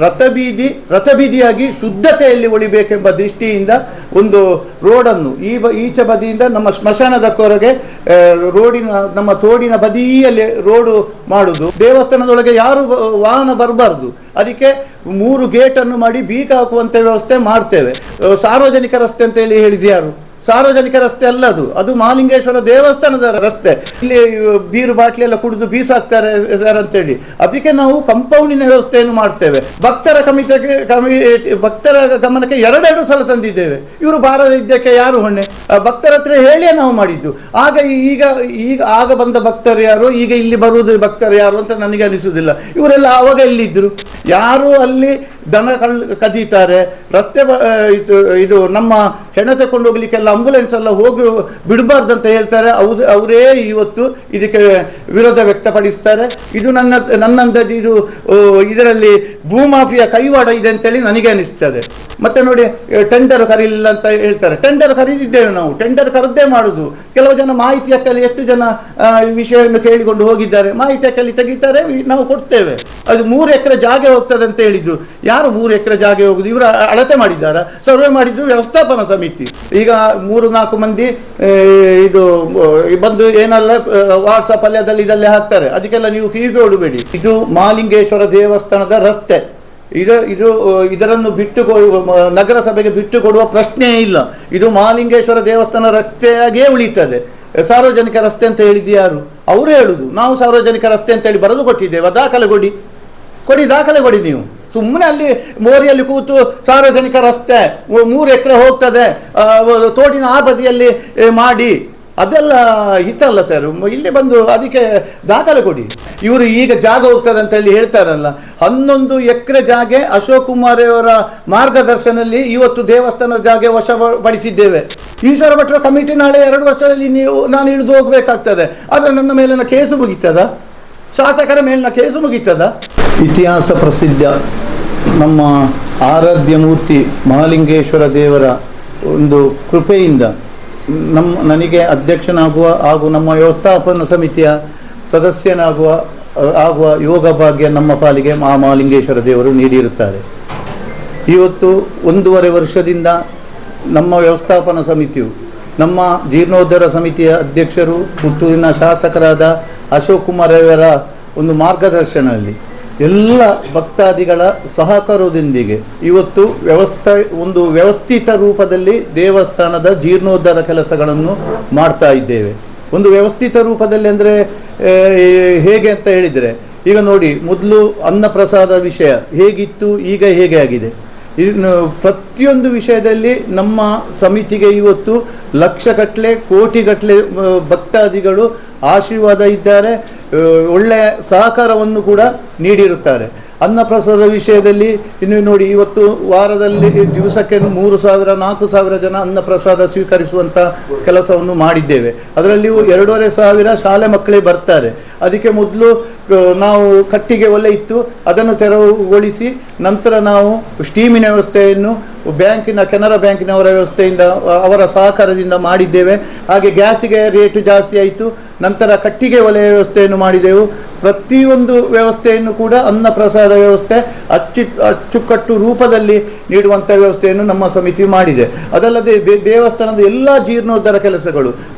ರಥಬೀದಿಯಾಗಿ ಶುದ್ಧತೆಯಲ್ಲಿ ಉಳಿಬೇಕೆಂಬ ದೃಷ್ಟಿಯಿಂದ ಒಂದು ರೋಡನ್ನು ಈಚೆ ಬದಿಯಿಂದ ನಮ್ಮ ಸ್ಮಶಾನದವರೆಗೆ ರೋಡಿನ ನಮ್ಮ ತೋಡಿನ ಬದಿಯಲ್ಲಿ ರೋಡು ಮಾಡುವುದು. ದೇವಸ್ಥಾನದೊಳಗೆ ಯಾರು ವಾಹನ ಬರಬಾರ್ದು, ಅದಕ್ಕೆ 3 ಗೇಟನ್ನು ಮಾಡಿ ಬೀಗ ಹಾಕುವಂಥ ವ್ಯವಸ್ಥೆ ಮಾಡ್ತೇವೆ. ಸಾರ್ವಜನಿಕ ರಸ್ತೆ ಅಂತ ಹೇಳಿ ಹೇಳಿದ್ದು ಯಾರು? ಸಾರ್ವಜನಿಕ ರಸ್ತೆ ಅಲ್ಲ, ಅದು ಮಹಾಲಿಂಗೇಶ್ವರ ದೇವಸ್ಥಾನದ ರಸ್ತೆ. ಇಲ್ಲಿ ಬೀರು ಬಾಟ್ಲಿ ಎಲ್ಲ ಕುಡಿದು ಬೀಸಾಕ್ತಾರೆ ಅಂತೇಳಿ ಅದಕ್ಕೆ ನಾವು ಕಂಪೌಂಡಿನ ವ್ಯವಸ್ಥೆಯನ್ನು ಮಾಡ್ತೇವೆ. ಭಕ್ತರ ಭಕ್ತರ ಗಮನಕ್ಕೆ 2 ಸಲ ತಂದಿದ್ದೇವೆ. ಇವರು ಬಾರದ ಇದ್ದಕ್ಕೆ ಯಾರು ಹೊಣೆ? ಭಕ್ತರ ಹತ್ರ ಹೇಳಿಯೇ ನಾವು ಮಾಡಿದ್ದು. ಆಗ ಬಂದ ಭಕ್ತರು ಯಾರು, ಈಗ ಇಲ್ಲಿ ಬರುವುದು ಭಕ್ತರು ಯಾರು ಅಂತ ನನಗೆ ಅನಿಸುವುದಿಲ್ಲ. ಇವರೆಲ್ಲ ಆವಾಗ ಎಲ್ಲಿದ್ದರು? ಯಾರು ಅಲ್ಲಿ ದನ ಕದೀತಾರೆ, ರಸ್ತೆ ಇದು ನಮ್ಮ ಹೆಣ ತಕೊಂಡು ಹೋಗ್ಲಿಕ್ಕೆಲ್ಲ ಆಂಬುಲೆನ್ಸ್ ಎಲ್ಲ ಹೋಗಿ ಬಿಡಬಾರ್ದಂತ ಹೇಳ್ತಾರೆ. ಅವರೇ ಇವತ್ತು ಇದಕ್ಕೆ ವಿರೋಧ ವ್ಯಕ್ತಪಡಿಸ್ತಾರೆ. ಇದು ನನ್ನ ಅಂದಾಜು ಇದು ಇದರಲ್ಲಿ ಭೂಮಾಫಿಯಾ ಕೈವಾಡ ಇದೆ ಅಂತೇಳಿ ನನಗೆ ಅನಿಸ್ತದೆ. ಮತ್ತೆ ನೋಡಿ, ಟೆಂಡರ್ ಕರೀಲಿಲ್ಲ ಅಂತ ಹೇಳ್ತಾರೆ. ಟೆಂಡರ್ ಕರೀದಿದ್ದೇವೆ ನಾವು, ಟೆಂಡರ್ ಕರೆದೇ ಮಾಡುದು. ಕೆಲವು ಜನ ಮಾಹಿತಿ ಹಕ್ಕಲ್ಲಿ ಎಷ್ಟು ಜನ ವಿಷಯವನ್ನು ಕೇಳಿಕೊಂಡು ಹೋಗಿದ್ದಾರೆ, ಮಾಹಿತಿ ಹಕ್ಕಲ್ಲಿ ತೆಗಿತಾರೆ, ನಾವು ಕೊಡ್ತೇವೆ. ಅದು 3 ಎಕರೆ ಜಾಗ ಹೋಗ್ತದೆ ಅಂತ ಹೇಳಿದ್ರು. ಯಾರು 3 ಎಕರೆ ಜಾಗ ಹೋಗುದು? ಇವರು ಅಳತೆ ಮಾಡಿದ್ದಾರ? ಸರ್ವೆ ಮಾಡಿದ್ರು ವ್ಯವಸ್ಥಾಪನಾ ಸಮಿತಿ. ಈಗ 3-4 ಮಂದಿ ಇದು ಬಂದು ಏನೆಲ್ಲ ವಾಟ್ಸಪ್ ಅಲ್ಲಿ ಅದರಲ್ಲಿ ಇದಲ್ಲೇ ಹಾಕ್ತಾರೆ. ಅದಕ್ಕೆಲ್ಲ ನೀವು ಕಿವಿ ಹೊಡಬೇಡಿ. ಇದು ಮಹಾಲಿಂಗೇಶ್ವರ ದೇವಸ್ಥಾನದ ರಸ್ತೆ. ಇದನ್ನು ನಗರಸಭೆಗೆ ಬಿಟ್ಟು ಕೊಡುವ ಪ್ರಶ್ನೆಯೇ ಇಲ್ಲ. ಇದು ಮಹಾಲಿಂಗೇಶ್ವರ ದೇವಸ್ಥಾನ ರಸ್ತೆಯಾಗೇ ಉಳಿತದೆ. ಸಾರ್ವಜನಿಕ ರಸ್ತೆ ಅಂತ ಹೇಳಿದ್ದು ಯಾರು? ಅವರು ಹೇಳುದು. ನಾವು ಸಾರ್ವಜನಿಕ ರಸ್ತೆ ಅಂತ ಹೇಳಿ ಬರೆದು ಕೊಟ್ಟಿದ್ದೇವೆ. ದಾಖಲೆ ಕೊಡಿ ನೀವು. ಸುಮ್ಮನೆ ಅಲ್ಲಿ ಮೋರಿಯಲ್ಲಿ ಕೂತು ಸಾರ್ವಜನಿಕ ರಸ್ತೆ 3 ಎಕರೆ ಹೋಗ್ತದೆ, ತೋಡಿನ ಆ ಬದಿಯಲ್ಲಿ ಮಾಡಿ, ಅದೆಲ್ಲ ಹಿತಲ್ಲ ಸರ್. ಇಲ್ಲಿ ಬಂದು ಅದಕ್ಕೆ ದಾಖಲೆ ಕೊಡಿ. ಇವರು ಈಗ ಜಾಗ ಹೋಗ್ತದೆ ಅಂತ ಹೇಳಿ ಹೇಳ್ತಾರಲ್ಲ, 11 ಎಕರೆ ಜಾಗ ಅಶೋಕ್ ಕುಮಾರ್ ಅವರ ಮಾರ್ಗದರ್ಶನದಲ್ಲಿ ಇವತ್ತು ದೇವಸ್ಥಾನದ ಜಾಗ ವಶಪಡಿಸಿದ್ದೇವೆ. ಈಶ್ವರ ಭಟ್ರ ಕಮಿಟಿ ನಾಳೆ 2 ವರ್ಷದಲ್ಲಿ ನಾನು ಇಳಿದು ಹೋಗ್ಬೇಕಾಗ್ತದೆ. ಆದರೆ ನನ್ನ ಮೇಲಿನ ಕೇಸು ಮುಗಿತದ? ಶಾಸಕರ ಮೇಲಿನ ಕೇಸು ಮುಗಿತದ? ಇತಿಹಾಸ ಪ್ರಸಿದ್ಧ ನಮ್ಮ ಆರಾಧ್ಯ ಮೂರ್ತಿ ಮಹಾಲಿಂಗೇಶ್ವರ ದೇವರ ಒಂದು ಕೃಪೆಯಿಂದ ನನಗೆ ಅಧ್ಯಕ್ಷನಾಗುವ ಹಾಗೂ ನಮ್ಮ ವ್ಯವಸ್ಥಾಪನಾ ಸಮಿತಿಯ ಸದಸ್ಯನಾಗುವ ಯೋಗ ಭಾಗ್ಯ ನಮ್ಮ ಪಾಲಿಗೆ ಮಹಾಲಿಂಗೇಶ್ವರ ದೇವರು ನೀಡಿರುತ್ತಾರೆ. ಇವತ್ತು 1.5 ವರ್ಷದಿಂದ ನಮ್ಮ ವ್ಯವಸ್ಥಾಪನಾ ಸಮಿತಿಯು ನಮ್ಮ ಜೀರ್ಣೋದ್ಧಾರ ಸಮಿತಿಯ ಅಧ್ಯಕ್ಷರು ಪುತ್ತೂರಿನ ಶಾಸಕರಾದ ಅಶೋಕ್ ಕುಮಾರ್ ಅವರ ಒಂದು ಮಾರ್ಗದರ್ಶನದಲ್ಲಿ ಎಲ್ಲ ಭಕ್ತಾದಿಗಳ ಸಹಕಾರದೊಂದಿಗೆ ಇವತ್ತು ವ್ಯವಸ್ಥಿತ ರೂಪದಲ್ಲಿ ದೇವಸ್ಥಾನದ ಜೀರ್ಣೋದ್ಧಾರ ಕೆಲಸಗಳನ್ನು ಮಾಡ್ತಾ ಇದ್ದೇವೆ. ಒಂದು ವ್ಯವಸ್ಥಿತ ರೂಪದಲ್ಲಿ ಅಂದರೆ ಹೇಗೆ ಅಂತ ಹೇಳಿದರೆ, ಈಗ ನೋಡಿ, ಮೊದಲು ಅನ್ನಪ್ರಸಾದ ವಿಷಯ ಹೇಗಿತ್ತು, ಈಗ ಹೇಗೆ ಆಗಿದೆ. ಇನ್ನು ಪ್ರತಿಯೊಂದು ವಿಷಯದಲ್ಲಿ ನಮ್ಮ ಸಮಿತಿಗೆ ಇವತ್ತು ಲಕ್ಷಗಟ್ಟಲೆ ಕೋಟಿಗಟ್ಟಲೆ ಭಕ್ತಾದಿಗಳು ಆಶೀರ್ವಾದ ಇದ್ದಾರೆ, ಒಳ್ಳೆಯ ಸಹಕಾರವನ್ನು ಕೂಡ ನೀಡಿರುತ್ತಾರೆ. ಅನ್ನಪ್ರಸಾದ ವಿಷಯದಲ್ಲಿ ಇನ್ನು ನೋಡಿ, ಇವತ್ತು ವಾರದಲ್ಲಿ ದಿವಸಕ್ಕೆ 3,000-4,000 ಜನ ಅನ್ನಪ್ರಸಾದ ಸ್ವೀಕರಿಸುವಂಥ ಕೆಲಸವನ್ನು ಮಾಡಿದ್ದೇವೆ. ಅದರಲ್ಲಿಯೂ 2,500 ಶಾಲೆ ಮಕ್ಕಳೇ ಬರ್ತಾರೆ. ಅದಕ್ಕೆ ಮೊದಲು ನಾವು ಕಟ್ಟಿಗೆ ಒಲೆ ಇತ್ತು, ಅದನ್ನು ತೆರವುಗೊಳಿಸಿ ನಂತರ ನಾವು ಸ್ಟೀಮಿನ ವ್ಯವಸ್ಥೆಯನ್ನು ಕೆನರಾ ಬ್ಯಾಂಕಿನವರ ವ್ಯವಸ್ಥೆಯಿಂದ ಅವರ ಸಹಕಾರದಿಂದ ಮಾಡಿದ್ದೇವೆ. ಹಾಗೆ ಗ್ಯಾಸಿಗೆ ರೇಟು ಜಾಸ್ತಿ ಆಯಿತು, ನಂತರ ಕಟ್ಟಿಗೆ ಒಲೆಯ ವ್ಯವಸ್ಥೆಯನ್ನು ಮಾಡಿದೆವು. ಪ್ರತಿಯೊಂದು ವ್ಯವಸ್ಥೆಯನ್ನು ಕೂಡ ಅನ್ನಪ್ರಸಾದ ವ್ಯವಸ್ಥೆ ಅಚ್ಚುಕಟ್ಟು ರೂಪದಲ್ಲಿ ನೀಡುವಂಥ ವ್ಯವಸ್ಥೆಯನ್ನು ನಮ್ಮ ಸಮಿತಿ ಮಾಡಿದೆ. ಅದಲ್ಲದೆ ದೇವಸ್ಥಾನದ ಎಲ್ಲ ಜೀರ್ಣೋದ್ಧಾರ ಕೆಲಸಗಳು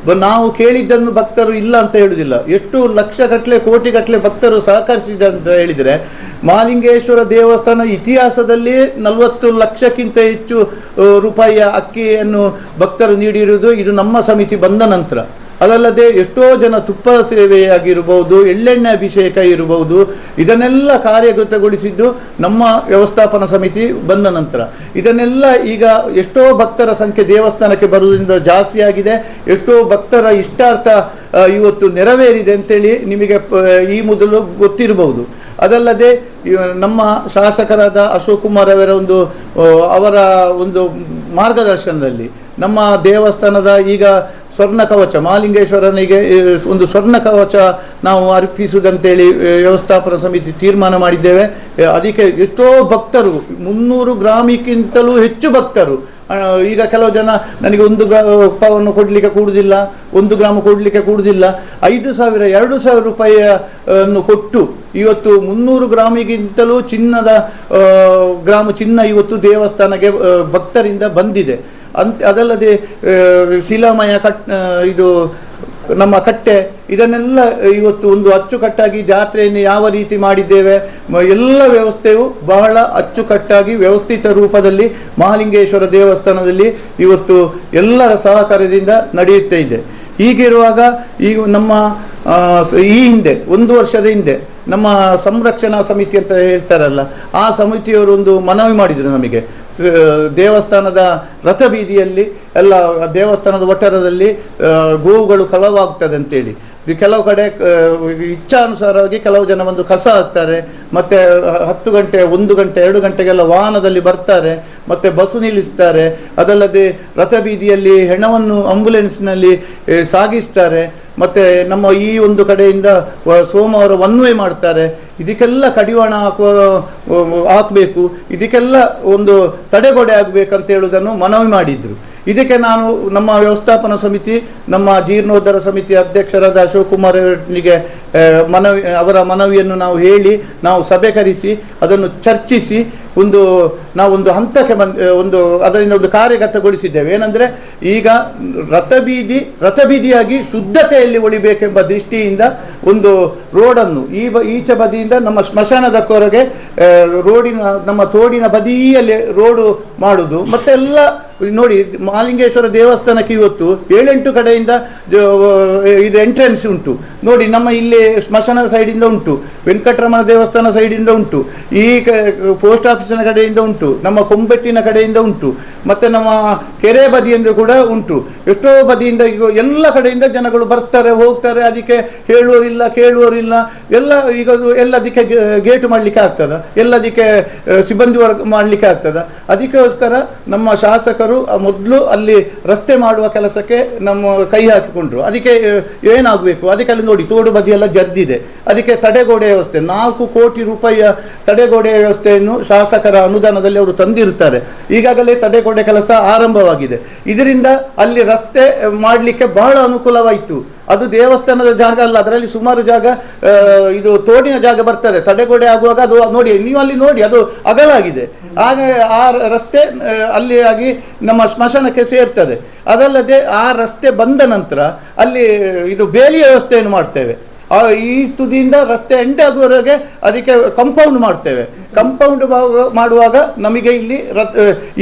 ನಾವು ಕೇಳಿದ್ದನ್ನು ಭಕ್ತರು ಇಲ್ಲ ಅಂತ ಹೇಳುವುದಿಲ್ಲ. ಎಷ್ಟು ಲಕ್ಷಗಟ್ಟಲೆ ಕೋಟಿಗಟ್ಟಲೆ ಭಕ್ತರು ಸಹಕರಿಸಿದೆ ಅಂತ ಹೇಳಿದರೆ, ಮಹಾಲಿಂಗೇಶ್ವರ ದೇವಸ್ಥಾನ ಇತಿಹಾಸದಲ್ಲಿ 40 ಲಕ್ಷಕ್ಕಿಂತ ಹೆಚ್ಚು ರೂಪಾಯಿಯ ಅಕ್ಕಿಯನ್ನು ಭಕ್ತರು ನೀಡಿರುವುದು ಇದು ನಮ್ಮ ಸಮಿತಿ ಬಂದ ನಂತರ. ಅದಲ್ಲದೆ ಎಷ್ಟೋ ಜನ ತುಪ್ಪ ಸೇವೆಯಾಗಿರ್ಬೋದು, ಎಳ್ಳೆಣ್ಣೆ ಅಭಿಷೇಕ ಇರಬಹುದು, ಇದನ್ನೆಲ್ಲ ಕಾರ್ಯಗತಗೊಳಿಸಿದ್ದು ನಮ್ಮ ವ್ಯವಸ್ಥಾಪನಾ ಸಮಿತಿ ಬಂದ ನಂತರ. ಇದನ್ನೆಲ್ಲ ಈಗ ಎಷ್ಟೋ ಭಕ್ತರ ಸಂಖ್ಯೆ ದೇವಸ್ಥಾನಕ್ಕೆ ಬರುವುದರಿಂದ ಜಾಸ್ತಿ ಆಗಿದೆ. ಎಷ್ಟೋ ಭಕ್ತರ ಇಷ್ಟಾರ್ಥ ಇವತ್ತು ನೆರವೇರಿದೆ ಅಂತೇಳಿ ನಿಮಗೆ ಈ ಮೊದಲು ಗೊತ್ತಿರಬಹುದು. ಅದಲ್ಲದೆ ನಮ್ಮ ಶಾಸಕರಾದ ಅಶೋಕ್ ಕುಮಾರ್ ಅವರ ಒಂದು ಮಾರ್ಗದರ್ಶನದಲ್ಲಿ ನಮ್ಮ ದೇವಸ್ಥಾನದ ಈಗ ಸ್ವರ್ಣ ಕವಚ ಮಹಾಲಿಂಗೇಶ್ವರನಿಗೆ ಒಂದು ಸ್ವರ್ಣ ಕವಚ ನಾವು ಅರ್ಪಿಸುವುದಂತೇಳಿ ವ್ಯವಸ್ಥಾಪನಾ ಸಮಿತಿ ತೀರ್ಮಾನ ಮಾಡಿದ್ದೇವೆ. ಅದಕ್ಕೆ ಎಷ್ಟೋ ಭಕ್ತರು 300 ಗ್ರಾಮಕ್ಕಿಂತಲೂ ಹೆಚ್ಚು ಭಕ್ತರು ಈಗ ಕೆಲವು ಜನ ನನಗೆ 1 ಪವನ್ನು ಕೊಡಲಿಕ್ಕೆ ಕೂಡುವುದಿಲ್ಲ, 1 ಗ್ರಾಮ್ ಕೊಡಲಿಕ್ಕೆ ಕೂಡುವುದಿಲ್ಲ, 5,000 2,000 ರೂಪಾಯಿ ಅನ್ನು ಕೊಟ್ಟು ಇವತ್ತು 300 ಗ್ರಾಮಿಗಿಂತಲೂ ಚಿನ್ನದ ಗ್ರಾಮ ಚಿನ್ನ ಇವತ್ತು ದೇವಸ್ಥಾನಕ್ಕೆ ಭಕ್ತರಿಂದ ಬಂದಿದೆ. ಅದಲ್ಲದೆ ಶಿಲಾಮಯ ಇದು ನಮ್ಮ ಕಟ್ಟೆ ಇದನ್ನೆಲ್ಲ ಇವತ್ತು ಒಂದು ಅಚ್ಚುಕಟ್ಟಾಗಿ ಜಾತ್ರೆಯನ್ನು ಯಾವ ರೀತಿ ಮಾಡಿದ್ದೇವೆ, ಎಲ್ಲ ವ್ಯವಸ್ಥೆಯು ಬಹಳ ಅಚ್ಚುಕಟ್ಟಾಗಿ ವ್ಯವಸ್ಥಿತ ರೂಪದಲ್ಲಿ ಮಹಾಲಿಂಗೇಶ್ವರ ದೇವಸ್ಥಾನದಲ್ಲಿ ಇವತ್ತು ಎಲ್ಲರ ಸಹಕಾರದಿಂದ ನಡೆಯುತ್ತಾ ಇದೆ. ಹೀಗಿರುವಾಗ ಈಗ ನಮ್ಮ ಈ ಹಿಂದೆ 1 ವರ್ಷದ ಹಿಂದೆ ನಮ್ಮ ಸಂರಕ್ಷಣಾ ಸಮಿತಿ ಅಂತ ಹೇಳ್ತಾರಲ್ಲ, ಆ ಸಮಿತಿಯವರು ಒಂದು ಮನವಿ ಮಾಡಿದರು ನಮಗೆ. ದೇವಸ್ಥಾನದ ರಥಬೀದಿಯಲ್ಲಿ ಎಲ್ಲ ದೇವಸ್ಥಾನದ ವಠಾರದಲ್ಲಿ ಗೋವುಗಳು ಕಳವಾಗ್ತದೆ ಅಂತೇಳಿ ಕೆಲವು ಕಡೆ ಇಚ್ಛಾನುಸಾರವಾಗಿ ಕೆಲವು ಜನ ಬಂದು ಕಸ ಹಾಕ್ತಾರೆ, ಮತ್ತು 10 ಗಂಟೆ 1 ಗಂಟೆ 2 ಗಂಟೆಗೆಲ್ಲ ವಾಹನದಲ್ಲಿ ಬರ್ತಾರೆ, ಮತ್ತು ಬಸ್ಸು ನಿಲ್ಲಿಸ್ತಾರೆ. ಅದಲ್ಲದೆ ರಥಬೀದಿಯಲ್ಲಿ ಹೆಣವನ್ನು ಆಂಬುಲೆನ್ಸ್ನಲ್ಲಿ ಸಾಗಿಸ್ತಾರೆ, ಮತ್ತು ನಮ್ಮ ಈ ಒಂದು ಕಡೆಯಿಂದ ಸೋಮವಾರ ಒನ್ ವೇ ಮಾಡ್ತಾರೆ. ಇದಕ್ಕೆಲ್ಲ ಕಡಿವಾಣ ಹಾಕಬೇಕು, ಇದಕ್ಕೆಲ್ಲ ಒಂದು ತಡೆಗೋಡೆ ಆಗಬೇಕಂತ ಹೇಳುವುದನ್ನು ಮನವಿ ಮಾಡಿದರು. ಇದಕ್ಕೆ ನಾನು ನಮ್ಮ ವ್ಯವಸ್ಥಾಪನಾ ಸಮಿತಿ, ನಮ್ಮ ಜೀರ್ಣೋದ್ಧಾರ ಸಮಿತಿ ಅಧ್ಯಕ್ಷರಾದ ಅಶೋಕ್ ಕುಮಾರ್ನಿಗೆ ಅವರ ಮನವಿಯನ್ನು ನಾವು ಹೇಳಿ ನಾವು ಸಭೆ ಕರೆಸಿ ಅದನ್ನು ಚರ್ಚಿಸಿ ನಾವೊಂದು ಹಂತಕ್ಕೆ ಅದರಿಂದ ಒಂದು ಕಾರ್ಯಗತಗೊಳಿಸಿದ್ದೇವೆ. ಏನಂದರೆ ಈಗ ರಥಬೀದಿಯಾಗಿ ಶುದ್ಧತೆಯಲ್ಲಿ ಉಳಿಬೇಕೆಂಬ ದೃಷ್ಟಿಯಿಂದ ಒಂದು ರೋಡನ್ನು ಈಚೆ ಬದಿಯಿಂದ ನಮ್ಮ ಸ್ಮಶಾನದ ಕೊರಗೆ ನಮ್ಮ ತೋಡಿನ ಬದಿಯಲ್ಲಿ ರೋಡು ಮಾಡುವುದು. ಮತ್ತೆಲ್ಲ ನೋಡಿ, ಮಹಾಲಿಂಗೇಶ್ವರ ದೇವಸ್ಥಾನಕ್ಕೆ ಇವತ್ತು 7-8 ಕಡೆಯಿಂದ ಇದು ಎಂಟ್ರೆನ್ಸ್ ಉಂಟು ನೋಡಿ. ನಮ್ಮ ಇಲ್ಲಿ ಸ್ಮಶಾನ ಸೈಡಿಂದ ಉಂಟು, ವೆಂಕಟರಮಣ ದೇವಸ್ಥಾನ ಸೈಡಿಂದ ಉಂಟು, ಈ ಪೋಸ್ಟ್ ಆಫೀಸಿನ ಕಡೆಯಿಂದ ಉಂಟು, ನಮ್ಮ ಕೊಂಬೆಟ್ಟಿನ ಕಡೆಯಿಂದ ಉಂಟು, ಮತ್ತು ನಮ್ಮ ಕೆರೆ ಬದಿಯಿಂದ ಕೂಡ ಉಂಟು. ಎಷ್ಟೋ ಬದಿಯಿಂದ ಈಗ ಎಲ್ಲ ಕಡೆಯಿಂದ ಜನಗಳು ಬರ್ತಾರೆ ಹೋಗ್ತಾರೆ. ಅದಕ್ಕೆ ಹೇಳುವರಿಲ್ಲ ಕೇಳುವರಿಲ್ಲ. ಎಲ್ಲದಕ್ಕೆ ಗೇಟ್ ಮಾಡಲಿಕ್ಕೆ ಆಗ್ತದ, ಎಲ್ಲದಕ್ಕೆ ಸಿಬ್ಬಂದಿ ವರ್ಗ ಮಾಡಲಿಕ್ಕೆ ಆಗ್ತದ. ಅದಕ್ಕೋಸ್ಕರ ನಮ್ಮ ಶಾಸಕರು ಮೊದಲು ಅಲ್ಲಿ ರಸ್ತೆ ಮಾಡುವ ಕೆಲಸಕ್ಕೆ ನಮ್ಮ ಕೈ ಹಾಕಿಕೊಂಡ್ರು. ಅದಕ್ಕೆ ಏನಾಗಬೇಕು, ಅದಕ್ಕೆ ಅಲ್ಲಿ ನೋಡಿ ತೋಡು ಬದಿಯೆಲ್ಲ ಜರ್ದಿದೆ. ಅದಕ್ಕೆ ತಡೆಗೋಡೆ ವ್ಯವಸ್ಥೆ 4 ಕೋಟಿ ರೂಪಾಯಿಯ ತಡೆಗೋಡೆ ವ್ಯವಸ್ಥೆಯನ್ನು ಶಾಸಕರ ಅನುದಾನದಲ್ಲಿ ಅವರು ತಂದಿರುತ್ತಾರೆ. ಈಗಾಗಲೇ ತಡೆಗೋಡೆ ಕೆಲಸ ಆರಂಭವಾಗಿದೆ. ಇದರಿಂದ ಅಲ್ಲಿ ರಸ್ತೆ ಮಾಡಲಿಕ್ಕೆ ಬಹಳ ಅನುಕೂಲವಾಯಿತು. ಅದು ದೇವಸ್ಥಾನದ ಜಾಗ ಅಲ್ಲ, ಅದರಲ್ಲಿ ಸುಮಾರು ಜಾಗ ಇದು ತೋಡಿನ ಜಾಗ ಬರ್ತದೆ. ತಡೆಗೋಡೆ ಆಗುವಾಗ ಅದು ನೋಡಿ, ನೀವು ಅಲ್ಲಿ ನೋಡಿ ಅದು ಅಗಲಾಗಿದೆ. ಹಾಗೆ ಆ ರಸ್ತೆ ಅಲ್ಲಿ ಆಗಿ ನಮ್ಮ ಸ್ಮಶಾನಕ್ಕೆ ಸೇರ್ತದೆ. ಅದಲ್ಲದೆ ಆ ರಸ್ತೆ ಬಂದ ನಂತರ ಅಲ್ಲಿ ಇದು ಬೇಲಿ ವ್ಯವಸ್ಥೆಯನ್ನು ಮಾಡ್ತೇವೆ. ಈ ತುದಿಯಿಂದ ರಸ್ತೆ ಎಂಡ್ ಆಗುವವರೆಗೆ ಅದಕ್ಕೆ ಕಂಪೌಂಡ್ ಮಾಡ್ತೇವೆ. ಕಂಪೌಂಡ್ ಮಾಡುವಾಗ ನಮಗೆ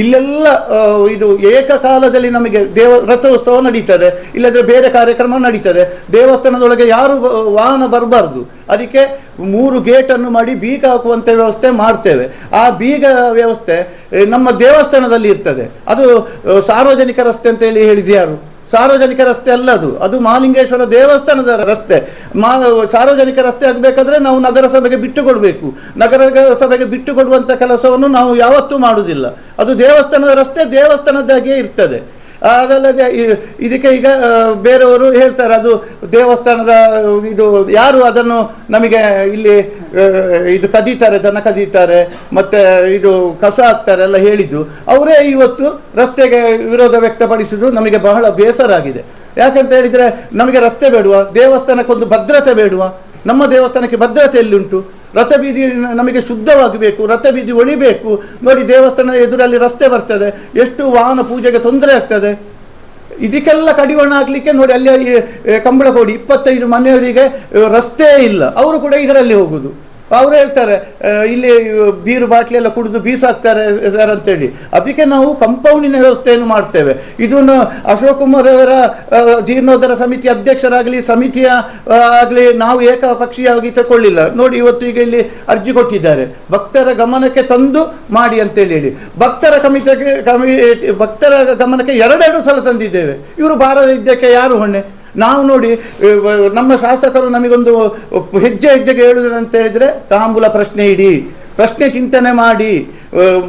ಇಲ್ಲೆಲ್ಲ ಇದು ಏಕಕಾಲದಲ್ಲಿ ನಮಗೆ ರಥೋತ್ಸವ ನಡೀತದೆ, ಇಲ್ಲದ್ರೆ ಬೇರೆ ಕಾರ್ಯಕ್ರಮ ನಡೀತದೆ. ದೇವಸ್ಥಾನದೊಳಗೆ ಯಾರು ವಾಹನ ಬರಬಾರ್ದು. ಅದಕ್ಕೆ 3 ಗೇಟನ್ನು ಮಾಡಿ ಬೀಗ ಹಾಕುವಂಥ ವ್ಯವಸ್ಥೆ ಮಾಡ್ತೇವೆ. ಆ ಬೀಗ ವ್ಯವಸ್ಥೆ ನಮ್ಮ ದೇವಸ್ಥಾನದಲ್ಲಿ ಇರ್ತದೆ. ಅದು ಸಾರ್ವಜನಿಕ ರಸ್ತೆ ಅಂತೇಳಿ ಹೇಳಿದ್ದು ಯಾರು? ಸಾರ್ವಜನಿಕ ರಸ್ತೆ ಅಲ್ಲ, ಅದು ಮಹಾಲಿಂಗೇಶ್ವರ ದೇವಸ್ಥಾನದ ರಸ್ತೆ. ಸಾರ್ವಜನಿಕ ರಸ್ತೆ ಆಗಬೇಕಾದ್ರೆ ನಾವು ನಗರಸಭೆಗೆ ಬಿಟ್ಟು ಕೊಡಬೇಕು. ನಗರಸಭೆಗೆ ಬಿಟ್ಟು ಕೊಡುವಂಥ ಕೆಲಸವನ್ನು ನಾವು ಯಾವತ್ತೂ ಮಾಡುವುದಿಲ್ಲ. ಅದು ದೇವಸ್ಥಾನದ ರಸ್ತೆ ದೇವಸ್ಥಾನದಾಗಿಯೇ ಇರ್ತದೆ. ಅದಲ್ಲದೆ ಇದಕ್ಕೆ ಈಗ ಬೇರೆಯವರು ಹೇಳ್ತಾರೆ ಅದು ದೇವಸ್ಥಾನದ ಇದು ಯಾರು ಅದನ್ನು ನಮಗೆ ಇಲ್ಲಿ ಇದು ಕದೀತಾರೆ, ದನ ಕದೀತಾರೆ, ಮತ್ತು ಇದು ಕಸ ಹಾಕ್ತಾರೆ ಎಲ್ಲ ಹೇಳಿದ್ದು ಅವರೇ ಇವತ್ತು ರಸ್ತೆಗೆ ವಿರೋಧ ವ್ಯಕ್ತಪಡಿಸಿದ್ರು. ನಮಗೆ ಬಹಳ ಬೇಸರ ಆಗಿದೆ. ಯಾಕಂತ ಹೇಳಿದರೆ ನಮಗೆ ರಸ್ತೆ ಬೇಡುವ, ದೇವಸ್ಥಾನಕ್ಕೊಂದು ಭದ್ರತೆ ಬೇಡುವ? ನಮ್ಮ ದೇವಸ್ಥಾನಕ್ಕೆ ಭದ್ರತೆ ಎಲ್ಲಿಂಟು? ರಥಬೀದಿ ನಮಗೆ ಶುದ್ಧವಾಗಬೇಕು, ರಥಬೀದಿ ಒಳಿಬೇಕು. ನೋಡಿ, ದೇವಸ್ಥಾನದ ಎದುರಲ್ಲಿ ರಸ್ತೆ ಬರ್ತದೆ, ಎಷ್ಟು ವಾಹನ ಪೂಜೆಗೆ ತೊಂದರೆ ಆಗ್ತದೆ. ಇದಕ್ಕೆಲ್ಲ ಕಡಿವಾಣ ಹಾಕಲಿಕ್ಕೆ ನೋಡಿ, ಅಲ್ಲಿ ಕಂಬಳಕೋಡಿ 25 ಮನೆಯವರಿಗೆ ರಸ್ತೆ ಇಲ್ಲ, ಅವರು ಕೂಡ ಇದರಲ್ಲಿ ಹೋಗುದು. ಅವರು ಹೇಳ್ತಾರೆ ಇಲ್ಲಿ ಬೀರು ಬಾಟ್ಲಿ ಎಲ್ಲ ಕುಡಿದು ಬೀಸಾಕ್ತಾರೆ ಸರ್ ಅಂತೇಳಿ. ಅದಕ್ಕೆ ನಾವು ಕಂಪೌಂಡಿನ ವ್ಯವಸ್ಥೆಯನ್ನು ಮಾಡ್ತೇವೆ. ಇದನ್ನು ಅಶೋಕ್ ಕುಮಾರ್ ಅವರ ಜೀರ್ಣೋದ್ಧಾರ ಸಮಿತಿ ಅಧ್ಯಕ್ಷರಾಗಲಿ ಸಮಿತಿಯ ಆಗಲಿ ನಾವು ಏಕಪಕ್ಷೀಯವಾಗಿ ತಗೊಳ್ಳಿಲ್ಲ. ನೋಡಿ, ಇವತ್ತು ಈಗ ಇಲ್ಲಿ ಅರ್ಜಿ ಕೊಟ್ಟಿದ್ದಾರೆ, ಭಕ್ತರ ಗಮನಕ್ಕೆ ತಂದು ಮಾಡಿ ಅಂತೇಳಿ ಹೇಳಿ. ಭಕ್ತರ ಗಮನಕ್ಕೆ 2 ಸಲ ತಂದಿದ್ದೇವೆ. ಇವರು ಬಾರದ ಇದ್ದಕ್ಕೆ ಯಾರು ಹೊಣೆ? ನಾವು ನೋಡಿ, ನಮ್ಮ ಶಾಸಕರು ನಮಗೊಂದು ಹೆಜ್ಜೆಗೆ ಹೇಳುವುದಂತ ಹೇಳಿದರೆ ತಾಂಬೂಲ ಪ್ರಶ್ನೆ ಇಡಿ, ಪ್ರಶ್ನೆ ಚಿಂತನೆ ಮಾಡಿ,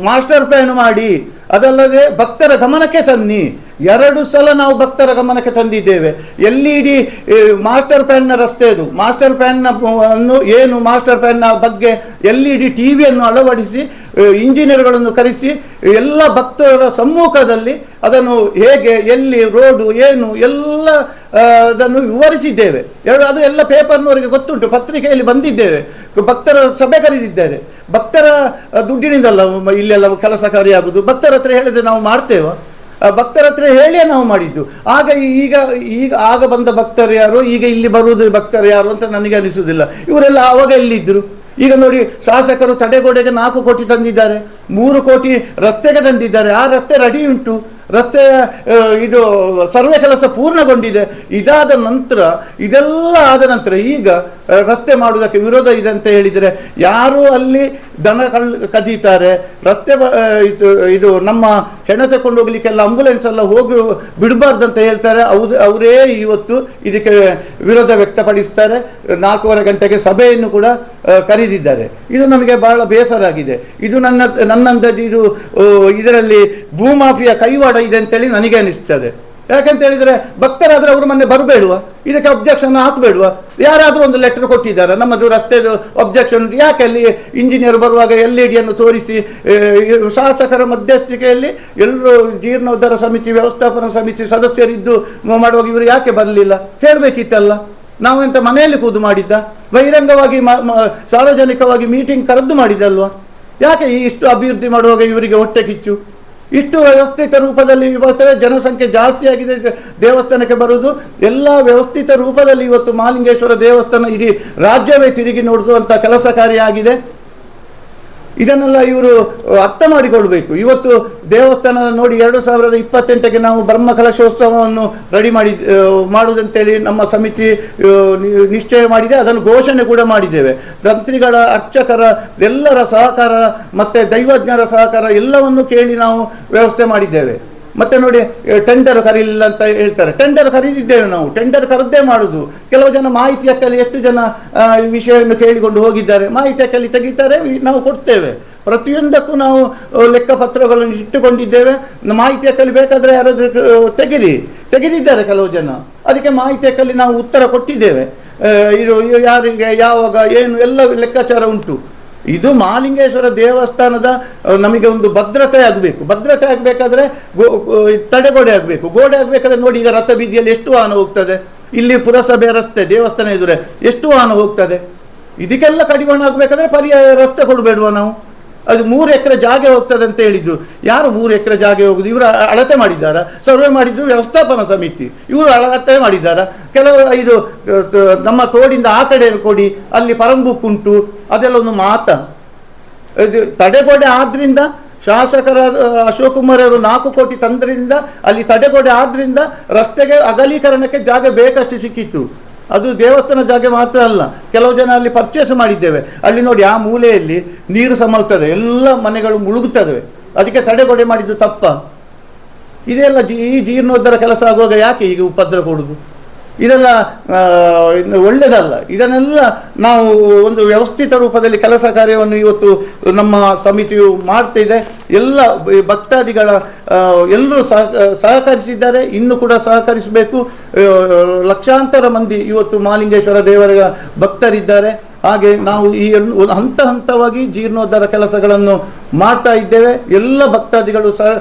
ಮಾಸ್ಟರ್ ಪ್ಲಾನ್ ಮಾಡಿ, ಅದಲ್ಲದೆ ಭಕ್ತರ ಗಮನಕ್ಕೆ ತನ್ನಿ. 2 ಸಲ ನಾವು ಭಕ್ತರ ಗಮನಕ್ಕೆ ತಂದಿದ್ದೇವೆ. LED ಮಾಸ್ಟರ್ ಪ್ಲಾನ್ನ ರಸ್ತೆ ಅದು. ಮಾಸ್ಟರ್ ಪ್ಲಾನ್ನ ಏನು ಮಾಸ್ಟರ್ ಪ್ಲಾನ್ನ ಬಗ್ಗೆ LED ಟಿವಿಯನ್ನು ಅಳವಡಿಸಿ ಇಂಜಿನಿಯರ್ಗಳನ್ನು ಕರೆಸಿ ಎಲ್ಲ ಭಕ್ತರ ಸಮ್ಮುಖದಲ್ಲಿ ಅದನ್ನು ಹೇಗೆ, ಎಲ್ಲಿ ರೋಡು ಏನು ಎಲ್ಲ ಅದನ್ನು ವಿವರಿಸಿದ್ದೇವೆ. ಅದು ಎಲ್ಲ ಪೇಪರ್ನವರಿಗೆ ಗೊತ್ತುಂಟು, ಪತ್ರಿಕೆಯಲ್ಲಿ ಬಂದಿದ್ದೇವೆ. ಭಕ್ತರ ಸಭೆ ಕರೆದಿದ್ದಾರೆ. ಭಕ್ತರ ದುಡ್ಡಿನಿಂದಲ್ಲ ಇಲ್ಲೆಲ್ಲ ಕೆಲಸ ಕಾರ್ಯಾಗುವುದು. ಭಕ್ತರ ಹತ್ರ ಹೇಳಿದ್ರೆ ನಾವು ಮಾಡ್ತೇವೆ, ಭಕ್ತರ ಹತ್ರ ಹೇಳಿಯೇ ನಾವು ಮಾಡಿದ್ದು. ಆಗ ಬಂದ ಭಕ್ತರು ಯಾರು, ಈಗ ಇಲ್ಲಿ ಬರುವುದು ಭಕ್ತರು ಯಾರು ಅಂತ ನನಗೆ ಅನಿಸುವುದಿಲ್ಲ. ಇವರೆಲ್ಲ ಆವಾಗ ಎಲ್ಲಿದ್ದರು? ಈಗ ನೋಡಿ, ಶಾಸಕರು ತಡೆಗೋಡೆಗೆ 4 ಕೋಟಿ ತಂದಿದ್ದಾರೆ, 3 ಕೋಟಿ ರಸ್ತೆಗೆ ತಂದಿದ್ದಾರೆ. ಆ ರಸ್ತೆ ರೆಡಿ ಉಂಟು, ರಸ್ತೆಯ ಇದು ಸರ್ವೆ ಕೆಲಸ ಪೂರ್ಣಗೊಂಡಿದೆ. ಇದಾದ ನಂತರ, ಇದೆಲ್ಲ ಆದ ನಂತರ ಈಗ ರಸ್ತೆ ಮಾಡುವುದಕ್ಕೆ ವಿರೋಧ ಇದೆ ಅಂತ ಹೇಳಿದರೆ ಯಾರು ಅಲ್ಲಿ ದನ ಕದೀತಾರೆ, ರಸ್ತೆ ಇದು ನಮ್ಮ ಹೆಣ ತಕೊಂಡು ಹೋಗ್ಲಿಕ್ಕೆಲ್ಲ ಆಂಬುಲೆನ್ಸ್ ಎಲ್ಲ ಹೋಗಿ ಬಿಡಬಾರ್ದಂತ ಹೇಳ್ತಾರೆ. ಅವರೇ ಇವತ್ತು ಇದಕ್ಕೆ ವಿರೋಧ ವ್ಯಕ್ತಪಡಿಸ್ತಾರೆ. 4:15 ಗಂಟೆಗೆ ಸಭೆಯನ್ನು ಕೂಡ ಕರೆದಿದ್ದಾರೆ. ಇದು ನಮಗೆ ಬಹಳ ಬೇಸರ ಆಗಿದೆ. ಇದು ನನ್ನ ಅಂದಾಜು ಇದು ಇದರಲ್ಲಿ ಭೂಮಾಫಿಯಾ ಕೈವಾಡ ಇದೆ ಅಂತೇಳಿ ನನಗೆ ಅನಿಸ್ತದೆ. ಯಾಕಂತ ಹೇಳಿದರೆ ಭಕ್ತರಾದರೆ ಅವರು ಮೊನ್ನೆ ಬರಬೇಡುವ, ಇದಕ್ಕೆ ಅಬ್ಜೆಕ್ಷನ್ ಹಾಕಬೇಡುವ? ಯಾರಾದರೂ ಒಂದು ಲೆಟರ್ ಕೊಟ್ಟಿದ್ದಾರೆ, ನಮ್ಮದು ರಸ್ತೆದು ಅಬ್ಜೆಕ್ಷನ್ ಯಾಕೆ? ಅಲ್ಲಿ ಇಂಜಿನಿಯರ್ ಬರುವಾಗ LED ತೋರಿಸಿ ಶಾಸಕರ ಮಧ್ಯಸ್ಥಿಕೆಯಲ್ಲಿ ಎಲ್ಲರೂ ಜೀರ್ಣೋದ್ಧಾರ ಸಮಿತಿ, ವ್ಯವಸ್ಥಾಪನಾ ಸಮಿತಿ ಸದಸ್ಯರಿದ್ದು ಮಾಡುವಾಗ ಇವರು ಯಾಕೆ ಬರಲಿಲ್ಲ? ಹೇಳಬೇಕಿತ್ತಲ್ಲ. ನಾವು ಎಂತ ಮನೆಯಲ್ಲಿ ಕೂದು ಮಾಡಿದ್ದ? ಬಹಿರಂಗವಾಗಿ ಸಾರ್ವಜನಿಕವಾಗಿ ಮೀಟಿಂಗ್ ಕರೆದು ಮಾಡಿದ್ದಲ್ವಾ? ಯಾಕೆ ಇಷ್ಟು ಅಭಿವೃದ್ಧಿ ಮಾಡುವಾಗ ಇವರಿಗೆ ಹೊಟ್ಟೆ ಕಿಚ್ಚು? ಇಷ್ಟು ವ್ಯವಸ್ಥಿತ ರೂಪದಲ್ಲಿ ಇವತ್ತು ಜನಸಂಖ್ಯೆ ಜಾಸ್ತಿ ಆಗಿದೆ, ದೇವಸ್ಥಾನಕ್ಕೆ ಬರುವುದು ಎಲ್ಲ ವ್ಯವಸ್ಥಿತ ರೂಪದಲ್ಲಿ. ಇವತ್ತು ಮಹಾಲಿಂಗೇಶ್ವರ ದೇವಸ್ಥಾನ ಇಡೀ ರಾಜ್ಯವೇ ತಿರುಗಿ ನೋಡುವಂಥ ಕೆಲಸ ಕಾರ್ಯ ಆಗಿದೆ. ಇದನ್ನೆಲ್ಲ ಇವರು ಅರ್ಥ ಮಾಡಿಕೊಳ್ಬೇಕು. ಇವತ್ತು ದೇವಸ್ಥಾನ ನೋಡಿ 2028ಕ್ಕೆ ನಾವು ಬ್ರಹ್ಮಕಲಶೋತ್ಸವವನ್ನು ರೆಡಿ ಮಾಡುವುದಂತೇಳಿ ನಮ್ಮ ಸಮಿತಿ ನಿಶ್ಚಯ ಮಾಡಿದೆ. ಅದನ್ನು ಘೋಷಣೆ ಕೂಡ ಮಾಡಿದ್ದೇವೆ. ತಂತ್ರಿಗಳ, ಅರ್ಚಕರ ಎಲ್ಲರ ಸಹಕಾರ ಮತ್ತು ದೈವಜ್ಞರ ಸಹಕಾರ ಎಲ್ಲವನ್ನು ಕೇಳಿ ನಾವು ವ್ಯವಸ್ಥೆ ಮಾಡಿದ್ದೇವೆ. ಮತ್ತೆ ನೋಡಿ, ಟೆಂಡರ್ ಕರೀಲಿಲ್ಲ ಅಂತ ಹೇಳ್ತಾರೆ. ಟೆಂಡರ್ ಕರೀದಿದ್ದೇವೆ ನಾವು, ಟೆಂಡರ್ ಕರೆದೇ ಮಾಡುವುದು. ಕೆಲವು ಜನ ಮಾಹಿತಿ ಹಕ್ಕಲ್ಲಿ ಎಷ್ಟು ಜನ ವಿಷಯವನ್ನು ಕೇಳಿಕೊಂಡು ಹೋಗಿದ್ದಾರೆ, ಮಾಹಿತಿ ಹಕ್ಕಲ್ಲಿ ತೆಗಿತಾರೆ, ನಾವು ಕೊಡ್ತೇವೆ. ಪ್ರತಿಯೊಂದಕ್ಕೂ ನಾವು ಲೆಕ್ಕಪತ್ರಗಳನ್ನು ಇಟ್ಟುಕೊಂಡಿದ್ದೇವೆ. ಮಾಹಿತಿ ಹಕ್ಕಲ್ಲಿ ಬೇಕಾದರೆ ಯಾರಾದರೂ ತೆಗೆದಿದ್ದಾರೆ ಕೆಲವು ಜನ. ಅದಕ್ಕೆ ಮಾಹಿತಿ ಹಕ್ಕಲ್ಲಿ ನಾವು ಉತ್ತರ ಕೊಟ್ಟಿದ್ದೇವೆ. ಇದು ಯಾರಿಗೆ ಯಾವಾಗ ಏನು ಎಲ್ಲ ಲೆಕ್ಕಾಚಾರ ಉಂಟು. ಇದು ಮಹಾಲಿಂಗೇಶ್ವರ ದೇವಸ್ಥಾನದ ನಮಗೆ ಒಂದು ಭದ್ರತೆ ಆಗಬೇಕು. ಭದ್ರತೆ ಆಗಬೇಕಾದ್ರೆ ತಡೆಗೋಡೆ ಆಗಬೇಕು. ಗೋಡೆ ಆಗಬೇಕಾದ್ರೆ ನೋಡಿ, ಈಗ ರಥ ಬೀದಿಯಲ್ಲಿ ಎಷ್ಟು ವಾಹನ ಹೋಗ್ತದೆ, ಇಲ್ಲಿ ಪುರಸಭೆ ರಸ್ತೆ ದೇವಸ್ಥಾನ ಎದುರೇ ಎಷ್ಟು ವಾಹನ ಹೋಗ್ತದೆ. ಇದಕ್ಕೆಲ್ಲ ಕಡಿವಾಣ ಆಗಬೇಕಾದ್ರೆ ಪರ್ಯಾಯ ರಸ್ತೆ ಕೊಡಬೇಡುವ ನಾವು? ಅದು 3 ಎಕರೆ ಜಾಗ ಹೋಗ್ತದೆ ಅಂತ ಹೇಳಿದ್ರು. ಯಾರು 3 ಎಕರೆ ಜಾಗ ಹೋಗುದು? ಇವರು ಅಳತೆ ಮಾಡಿದ್ದಾರಾ? ಸರ್ವೆ ಮಾಡಿದ್ರು ವ್ಯವಸ್ಥಾಪನಾ ಸಮಿತಿ, ಇವರು ಅಳತೆ ಮಾಡಿದ್ದಾರಾ? ಕೆಲವು ಇದು ನಮ್ಮ ತೋಡಿಂದ ಆ ಕಡೆ ಕೊಡಿ, ಅಲ್ಲಿ ಪರಂಬುಕ್ಕುಂಟು, ಅದೆಲ್ಲ ಒಂದು ಮಾತ. ಇದು ತಡೆಗೋಡೆ ಆದ್ರಿಂದ ಶಾಸಕರ ಅಶೋಕ್ ಕುಮಾರ್ ಅವರು 4 ಕೋಟಿ ತಂದ್ರಿಂದ ಅಲ್ಲಿ ತಡೆಗೋಡೆ ಆದ್ರಿಂದ ರಸ್ತೆಗೆ ಅಗಲೀಕರಣಕ್ಕೆ ಜಾಗ ಬೇಕಷ್ಟು ಸಿಕ್ಕಿತ್ತು. ಅದು ದೇವಸ್ಥಾನ ಜಾಗ ಮಾತ್ರ ಅಲ್ಲ, ಕೆಲವು ಜನ ಅಲ್ಲಿ ಪರ್ಚೇಸ್ ಮಾಡಿದ್ದೇವೆ. ಅಲ್ಲಿ ನೋಡಿ, ಆ ಮೂಲೆಯಲ್ಲಿ ನೀರು ಸಮಲ್ತದೆ, ಎಲ್ಲ ಮನೆಗಳು ಮುಳುಗುತ್ತವೆ. ಅದಕ್ಕೆ ತಡೆಗೋಡೆ ಮಾಡಿದ್ದು ತಪ್ಪ? ಇದೆಲ್ಲ ಈ ಜೀರ್ಣೋದ್ಧಾರ ಕೆಲಸ ಆಗುವಾಗ ಯಾಕೆ ಈಗ ಉಪದ್ರ ಕೊಡುವುದು? ಇದೆಲ್ಲ ಒಳ್ಳೆಯದಲ್ಲ. ಇದನ್ನೆಲ್ಲ ನಾವು ಒಂದು ವ್ಯವಸ್ಥಿತ ರೂಪದಲ್ಲಿ ಕೆಲಸ ಕಾರ್ಯವನ್ನು ಇವತ್ತು ನಮ್ಮ ಸಮಿತಿಯು ಮಾಡ್ತಿದೆ. ಎಲ್ಲ ಭಕ್ತಾದಿಗಳ ಎಲ್ಲರೂ ಸಹಕರಿಸಿದ್ದಾರೆ, ಇನ್ನೂ ಕೂಡ ಸಹಕರಿಸಬೇಕು. ಲಕ್ಷಾಂತರ ಮಂದಿ ಇವತ್ತು ಮಹಾಲಿಂಗೇಶ್ವರ ದೇವರ ಭಕ್ತರಿದ್ದಾರೆ. ಹಾಗೆ ನಾವು ಈ ಹಂತ ಹಂತವಾಗಿ ಜೀರ್ಣೋದ್ಧಾರ ಕೆಲಸಗಳನ್ನು ಮಾಡ್ತಾ ಇದ್ದೇವೆ. ಎಲ್ಲ ಭಕ್ತಾದಿಗಳು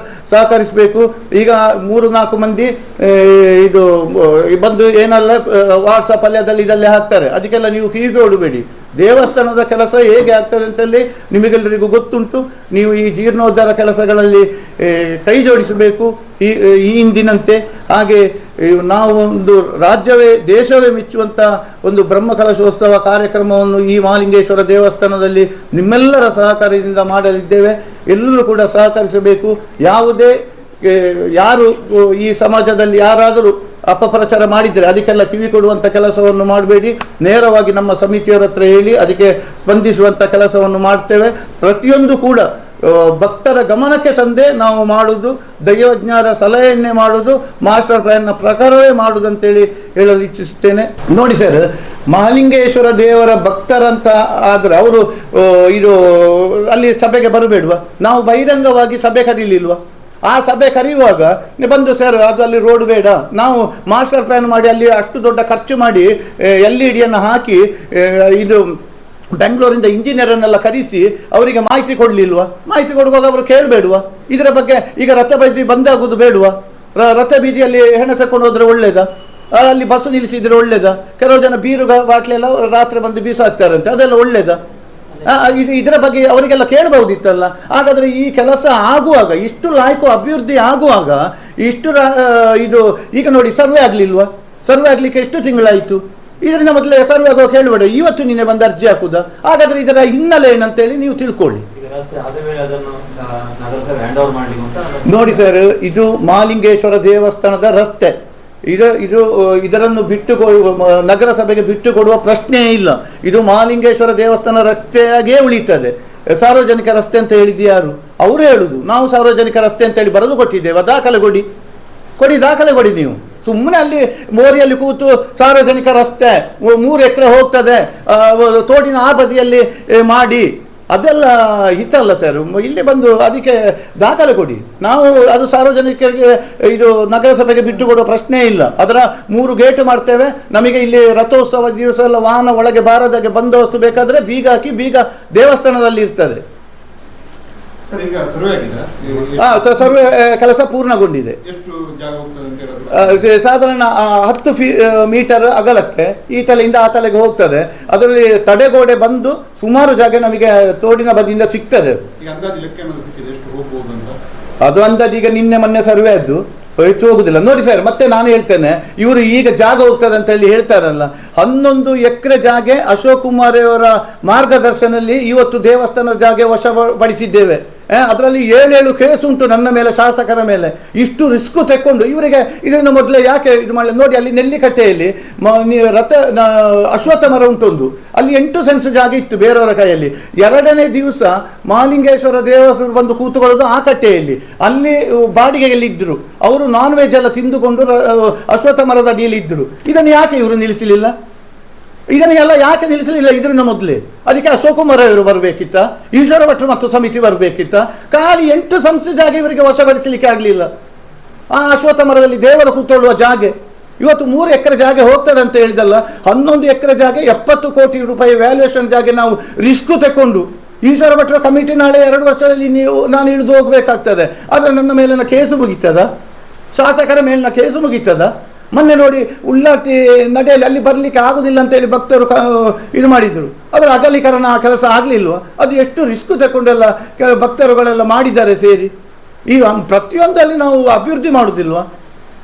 ಸಹಕರಿಸಬೇಕು. ಈಗ 3-4 ಮಂದಿ ಇದು ಬಂದು ಏನೆಲ್ಲ ವಾಟ್ಸಪ್ಪಲ್ಲಿ ಅದರಲ್ಲಿ ಇದಲ್ಲೇ ಹಾಕ್ತಾರೆ. ಅದಕ್ಕೆಲ್ಲ ನೀವು ಕಿವಿಗೆ ಓಡಬೇಡಿ. ದೇವಸ್ಥಾನದ ಕೆಲಸ ಹೇಗೆ ಆಗ್ತದೆ ಅಂತೇಳಿ ನಿಮಗೆಲ್ಲರಿಗೂ ಗೊತ್ತುಂಟು. ನೀವು ಈ ಜೀರ್ಣೋದ್ಧಾರ ಕೆಲಸಗಳಲ್ಲಿ ಕೈ ಜೋಡಿಸಬೇಕು ಈ ಹಿಂದಿನಂತೆ. ಹಾಗೆ ನಾವು ಒಂದು ರಾಜ್ಯವೇ ದೇಶವೇ ಮೆಚ್ಚುವಂಥ ಒಂದು ಬ್ರಹ್ಮಕಲಶೋತ್ಸವ ಕಾರ್ಯಕ್ರಮವನ್ನು ಈ ಮಹಾಲಿಂಗೇಶ್ವರ ದೇವಸ್ಥಾನದಲ್ಲಿ ನಿಮ್ಮೆಲ್ಲರ ಸಹಕಾರದಿಂದ ಮಾಡಲಿದ್ದೇವೆ. ಎಲ್ಲರೂ ಕೂಡ ಸಹಕರಿಸಬೇಕು. ಯಾರು ಈ ಸಮಾಜದಲ್ಲಿ ಯಾರಾದರೂ ಅಪಪ್ರಚಾರ ಮಾಡಿದರೆ ಅದಕ್ಕೆಲ್ಲ ಕಿವಿ ಕೊಡುವಂಥ ಕೆಲಸವನ್ನು ಮಾಡಬೇಡಿ. ನೇರವಾಗಿ ನಮ್ಮ ಸಮಿತಿಯವರ ಹತ್ರ ಹೇಳಿ ಅದಕ್ಕೆ ಸ್ಪಂದಿಸುವಂಥ ಕೆಲಸವನ್ನು ಮಾಡ್ತೇವೆ. ಪ್ರತಿಯೊಂದು ಕೂಡ ಭಕ್ತರ ಗಮನಕ್ಕೆ ತಂದೆ ನಾವು ಮಾಡುವುದು, ದೈವಜ್ಞರ ಸಲಹೆಯನ್ನೇ ಮಾಡುವುದು, ಮಾಸ್ಟರ್ ಪ್ಲಾನ್ನ ಪ್ರಕಾರವೇ ಮಾಡುವುದು ಅಂತೇಳಿ ಹೇಳಲು ಇಚ್ಛಿಸುತ್ತೇನೆ. ನೋಡಿ ಸರ್, ಮಹಾಲಿಂಗೇಶ್ವರ ದೇವರ ಭಕ್ತರಂತ ಆದರೆ ಅವರು ಇದು ಅಲ್ಲಿ ಸಭೆಗೆ ಬರಬೇಡುವ? ನಾವು ಬಹಿರಂಗವಾಗಿ ಸಭೆ ಕರೀಲಿಲ್ವ? ಆ ಸಭೆ ಕರೆಯುವಾಗ ಬಂದು ಸರ್ ಅದು ಅಲ್ಲಿ ರೋಡ್ ಬೇಡ, ನಾವು ಮಾಸ್ಟರ್ ಪ್ಲ್ಯಾನ್ ಮಾಡಿ ಅಲ್ಲಿ ಅಷ್ಟು ದೊಡ್ಡ ಖರ್ಚು ಮಾಡಿ LED ಹಾಕಿ ಇದು ಬೆಂಗಳೂರಿಂದ ಇಂಜಿನಿಯರನ್ನೆಲ್ಲ ಕರೆಸಿ ಅವರಿಗೆ ಮಾಹಿತಿ ಕೊಡಲಿಲ್ವಾ? ಮಾಹಿತಿ ಕೊಡುವಾಗ ಅವರು ಕೇಳಬೇಡುವ ಇದರ ಬಗ್ಗೆ? ಈಗ ರಥ ಬೀದಿ ಬಂದಾಗೋದು ಬೇಡುವ? ರಥ ಬೀದಿಯಲ್ಲಿ ಹೆಣ ತಕೊಂಡು ಹೋದ್ರೆ ಒಳ್ಳೇದಾ? ಅಲ್ಲಿ ಬಸ್ಸು ನಿಲ್ಲಿಸಿದ್ರೆ ಒಳ್ಳೇದಾ? ಕೆಲವು ಜನ ಬೀರು ಬಾಟ್ಲೆಲ್ಲ ರಾತ್ರಿ ಬಂದು ಬೀಸಾಕ್ತಾರಂತೆ, ಅದೆಲ್ಲ ಒಳ್ಳೇದಾ? ಇದರ ಬಗ್ಗೆ ಅವರಿಗೆಲ್ಲ ಕೇಳಬಹುದಿತ್ತಲ್ಲ. ಹಾಗಾದರೆ ಈ ಕೆಲಸ ಆಗುವಾಗ, ಇಷ್ಟು ಲಾಯ್ಕು ಅಭಿವೃದ್ಧಿ ಆಗುವಾಗ ಇಷ್ಟು ಇದು ಈಗ ನೋಡಿ ಸರ್ವೆ ಆಗಲಿಲ್ವಾ? ಸರ್ವೆ ಆಗಲಿಕ್ಕೆ ಎಷ್ಟು ತಿಂಗಳಾಯಿತು? ಇದರಿಂದ ಮೊದಲೇ ಸರ್ವೆ ಆಗುವ ಕೇಳಬೇಡ, ಇವತ್ತು ನಿನ್ನೆ ಬಂದು ಅರ್ಜಿ ಹಾಕುದಾ? ಹಾಗಾದರೆ ಇದರ ಹಿನ್ನೆಲೆ ಏನಂತೇಳಿ ನೀವು ತಿಳ್ಕೊಳ್ಳಿ. ನೋಡಿ ಸರ್, ಇದು ಮಹಾಲಿಂಗೇಶ್ವರ ದೇವಸ್ಥಾನದ ರಸ್ತೆ, ಇದನ್ನು ನಗರಸಭೆಗೆ ಬಿಟ್ಟು ಕೊಡುವ ಪ್ರಶ್ನೆಯೇ ಇಲ್ಲ. ಇದು ಮಹಾಲಿಂಗೇಶ್ವರ ದೇವಸ್ಥಾನ ರಸ್ತೆಯಾಗೇ ಉಳಿತದೆ. ಸಾರ್ವಜನಿಕ ರಸ್ತೆ ಅಂತ ಹೇಳಿದ್ದು ಯಾರು? ಅವರು ಹೇಳುದು ನಾವು ಸಾರ್ವಜನಿಕ ರಸ್ತೆ ಅಂತೇಳಿ ಬರೆದು ಕೊಟ್ಟಿದ್ದೇವೆ. ದಾಖಲೆ ಕೊಡಿ ದಾಖಲೆ ಕೊಡಿ. ನೀವು ಸುಮ್ಮನೆ ಅಲ್ಲಿ ಮೋರಿಯಲ್ಲಿ ಕೂತು ಸಾರ್ವಜನಿಕ ರಸ್ತೆ 3 ಎಕರೆ ಹೋಗ್ತದೆ ತೋಡಿನ ಆ ಬದಿಯಲ್ಲಿ ಮಾಡಿ, ಅದೆಲ್ಲ ಹಿತಲ್ಲ ಸರ್. ಇಲ್ಲಿ ಬಂದು ಅದಕ್ಕೆ ದಾಖಲೆ ಕೊಡಿ. ನಾವು ಅದು ಸಾರ್ವಜನಿಕರಿಗೆ ಇದು ನಗರಸಭೆಗೆ ಬಿಟ್ಟು ಕೊಡುವ ಪ್ರಶ್ನೆ ಇಲ್ಲ. ಅದರ 3 ಗೇಟ್ ಮಾಡ್ತೇವೆ. ನಮಗೆ ಇಲ್ಲಿ ರಥೋತ್ಸವ ದಿವಸ ಎಲ್ಲ ವಾಹನ ಒಳಗೆ ಬಾರದಾಗೆ ಬಂದೋಬಸ್ತು ಬೇಕಾದರೆ ಬೀಗ ಹಾಕಿ, ಬೀಗ ದೇವಸ್ಥಾನದಲ್ಲಿ ಇರ್ತದೆ. ಸರ್ವೆ ಕೆಲಸ ಪೂರ್ಣಗೊಂಡಿದೆ. ಸಾಧಾರಣ 10 ಮೀಟರ್ ಅಗಲಕ್ಕೆ ಈ ತಲೆಯಿಂದ ಆ ತಲೆಗೆ ಹೋಗ್ತದೆ. ಅದರಲ್ಲಿ ತಡೆಗೋಡೆ ಬಂದು ಸುಮಾರು ಜಾಗ ನಮಗೆ ತೋಡಿನ ಬದಿಯಿಂದ ಸಿಗ್ತದೆ. ಅದು ಅಂದಾಜು ಈಗ ನಿನ್ನೆ ಮೊನ್ನೆ ಸರ್ವೆ ಆದ್ದು ಹೆಚ್ಚು ಹೋಗುದಿಲ್ಲ. ನೋಡಿ ಸರ್, ಮತ್ತೆ ನಾನು ಹೇಳ್ತೇನೆ, ಇವರು ಈಗ ಜಾಗ ಹೋಗ್ತದೆ ಅಂತ ಹೇಳಿ ಹೇಳ್ತಾರಲ್ಲ, 11 ಎಕರೆ ಜಾಗ ಅಶೋಕ್ ಕುಮಾರ್ ಅವರ ಮಾರ್ಗದರ್ಶನದಲ್ಲಿ ಇವತ್ತು ದೇವಸ್ಥಾನದ ಜಾಗ ವಶಪಡಿಸಿದ್ದೇವೆ. ಅದರಲ್ಲಿ 7 ಕೇಸ್ ಉಂಟು ನನ್ನ ಮೇಲೆ, ಶಾಸಕರ ಮೇಲೆ. ಇಷ್ಟು ರಿಸ್ಕ್ ತೆಕ್ಕೊಂಡು ಇವರಿಗೆ ಇದನ್ನು ಮೊದಲೇ ಯಾಕೆ ಇದು ಮಾಡಿ? ನೋಡಿ, ಅಲ್ಲಿ ನೆಲ್ಲಿಕಟ್ಟೆಯಲ್ಲಿ ಅಶ್ವತ್ಥ ಮರ ಉಂಟೊಂದು, ಅಲ್ಲಿ 8 ಸೆನ್ಸ್ ಜಾಗ ಇತ್ತು ಬೇರೆಯವರ ಕೈಯಲ್ಲಿ. 2ನೇ ದಿವಸ ಮಹಾಲಿಂಗೇಶ್ವರ ದೇವಸ್ಥಾನ ಬಂದು ಕೂತುಕೊಳ್ಳೋದು ಆ ಕಟ್ಟೆಯಲ್ಲಿ. ಅಲ್ಲಿ ಬಾಡಿಗೆಯಲ್ಲಿ ಇದ್ದರು ಅವರು, ನಾನ್ ವೆಜ್ ಎಲ್ಲ ತಿಂದುಕೊಂಡು ಅಶ್ವತ್ಥ ಮರದ ಅಡಿಯಲ್ಲಿ ಇದ್ದರು. ಇದನ್ನು ಯಾಕೆ ಇವರು ನಿಲ್ಲಿಸಲಿಲ್ಲ? ಇದನ್ನೆಲ್ಲ ಯಾಕೆ ನಿಲ್ಲಿಸಲಿಲ್ಲ ಇದರಿಂದ ಮೊದಲೇ? ಅದಕ್ಕೆ ಅಶೋಕ್ ಕುಮಾರ್ ಅವರು ಬರಬೇಕಿತ್ತ, ಈಶ್ವರ ಭಟ್ರು ಮತ್ತು ಸಮಿತಿ ಬರಬೇಕಿತ್ತ? ಖಾಲಿ 8 ಸೆನ್ಸ್ ಜಾಗ ಇವರಿಗೆ ವಶಪಡಿಸಲಿಕ್ಕೆ ಆಗಲಿಲ್ಲ. ಆ ಅಶ್ವತ್ಥ ಮರದಲ್ಲಿ ದೇವರ ಕೂತ್ಕೊಳ್ಳುವ ಜಾಗ ಇವತ್ತು 3 ಎಕರೆ ಜಾಗ ಹೋಗ್ತದೆ ಅಂತ ಹೇಳಿದಲ್ಲ. 11 ಎಕರೆ ಜಾಗ 70 ಕೋಟಿ ರೂಪಾಯಿ ವ್ಯಾಲ್ಯೂಯೇಷನ್ ಜಾಗ ನಾವು ರಿಸ್ಕ್ ತಗೊಂಡು, ಈಶ್ವರ ಭಟ್ರ ಕಮಿಟಿ ನಾಳೆ 2 ವರ್ಷದಲ್ಲಿ ನಾನು ಇಳಿದು ಹೋಗಬೇಕಾಗ್ತದೆ. ಆದರೆ ನನ್ನ ಮೇಲಿನ ಕೇಸು ಮುಗೀತದ? ಶಾಸಕರ ಮೇಲಿನ ಕೇಸು ಮುಗೀತದ? ಮೊನ್ನೆ ನೋಡಿ ಉಳ್ಳಾಟಿ ನಡೆಯಲ್ಲಿ ಅಲ್ಲಿ ಬರಲಿಕ್ಕೆ ಆಗುದಿಲ್ಲ ಅಂತೇಳಿ ಭಕ್ತರು ಇದು ಮಾಡಿದರು. ಅದರ ಅಗಲೀಕರಣ ಆ ಕೆಲಸ ಆಗಲಿಲ್ವ? ಅದು ಎಷ್ಟು ರಿಸ್ಕ್ ತಗೊಂಡೆಲ್ಲ ಭಕ್ತರುಗಳೆಲ್ಲ ಮಾಡಿದ್ದಾರೆ ಸೇರಿ. ಈಗ ಪ್ರತಿಯೊಂದಲ್ಲಿ ನಾವು ಅಭಿವೃದ್ಧಿ ಮಾಡುವುದಿಲ್ವ?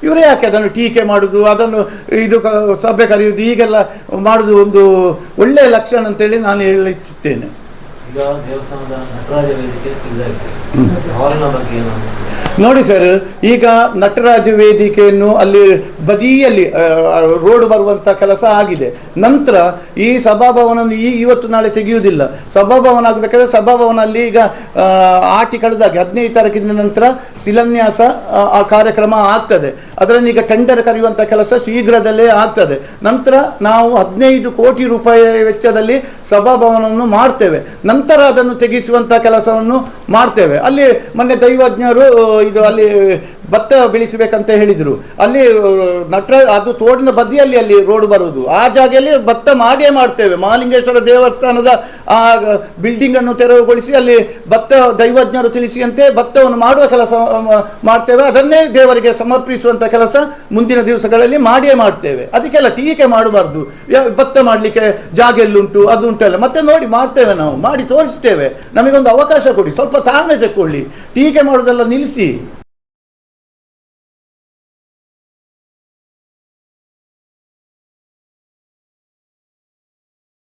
ಇವರೇ ಯಾಕೆ ಅದನ್ನು ಟೀಕೆ ಮಾಡುವುದು, ಅದನ್ನು ಇದು ಸಭೆ ಕರೆಯುವುದು, ಹೀಗೆಲ್ಲ ಮಾಡುವುದು ಒಂದು ಒಳ್ಳೆಯ ಲಕ್ಷಣ ಅಂತೇಳಿ ನಾನು ಹೇಳಲಿಚ್ಛಿಸ್ತೇನೆ. ನೋಡಿ ಸರ್, ಈಗ ನಟರಾಜ ವೇದಿಕೆಯನ್ನು ಅಲ್ಲಿ ಬದಿಯಲ್ಲಿ ರೋಡ್ ಬರುವಂಥ ಕೆಲಸ ಆಗಿದೆ. ನಂತರ ಈ ಸಭಾಭವನವನ್ನು ಇವತ್ತು ನಾಳೆ ತೆಗೆಯುವುದಿಲ್ಲ. ಸಭಾಭವನ ಆಗಬೇಕಾದ್ರೆ ಸಭಾಭವನಲ್ಲಿ ಈಗ ಆಟಿ ಕಳೆದಾಗಿ 15 ತಾರೀಕಿನ ನಂತರ ಶಿಲಾನ್ಯಾಸ ಆ ಕಾರ್ಯಕ್ರಮ ಆಗ್ತದೆ. ಅದರಲ್ಲಿ ಈಗ ಟೆಂಡರ್ ಕರೆಯುವಂಥ ಕೆಲಸ ಶೀಘ್ರದಲ್ಲೇ ಆಗ್ತದೆ. ನಂತರ ನಾವು 15 ಕೋಟಿ ರೂಪಾಯಿ ವೆಚ್ಚದಲ್ಲಿ ಸಭಾಭವನವನ್ನು ಮಾಡ್ತೇವೆ. ನಂತರ ಅದನ್ನು ತೆಗೆಸುವಂಥ ಕೆಲಸವನ್ನು ಮಾಡ್ತೇವೆ. ಅಲ್ಲಿ ಮೊನ್ನೆ ದೈವಜ್ಞರು ಇದು ಅಲ್ಲಿ ಭತ್ತ ಬೆಳೆಸಬೇಕಂತ ಹೇಳಿದರು. ಅಲ್ಲಿ ಅದು ತೋಡಿನ ಬದಿಯಲ್ಲಿ ಅಲ್ಲಿ ರೋಡ್ ಬರುವುದು, ಆ ಜಾಗೆಯಲ್ಲಿ ಭತ್ತ ಮಾಡಿಯೇ ಮಾಡ್ತೇವೆ. ಮಹಾಲಿಂಗೇಶ್ವರ ದೇವಸ್ಥಾನದ ಆ ಬಿಲ್ಡಿಂಗನ್ನು ತೆರವುಗೊಳಿಸಿ ಅಲ್ಲಿ ಭತ್ತ ದೈವಜ್ಞರು ತಿಳಿಸಿಯಂತೆ ಭತ್ತವನ್ನು ಮಾಡುವ ಕೆಲಸ ಮಾಡ್ತೇವೆ. ಅದನ್ನೇ ದೇವರಿಗೆ ಸಮರ್ಪಿಸುವಂಥ ಕೆಲಸ ಮುಂದಿನ ದಿವಸಗಳಲ್ಲಿ ಮಾಡಿಯೇ ಮಾಡ್ತೇವೆ. ಅದಕ್ಕೆಲ್ಲ ಟೀಕೆ ಮಾಡಬಾರ್ದು. ಭತ್ತ ಮಾಡಲಿಕ್ಕೆ ಜಾಗ ಎಲ್ಲುಂಟು ಅದು ಉಂಟಲ್ಲ, ಮತ್ತೆ ನೋಡಿ ಮಾಡ್ತೇವೆ, ನಾವು ಮಾಡಿ ತೋರಿಸ್ತೇವೆ. ನಮಗೊಂದು ಅವಕಾಶ ಕೊಡಿ, ಸ್ವಲ್ಪ ತಾಳ್ಮೆ ತಗೊಳ್ಳಿ, ಟೀಕೆ ಮಾಡೋದೆಲ್ಲ ನಿಲ್ಲಿಸಿ.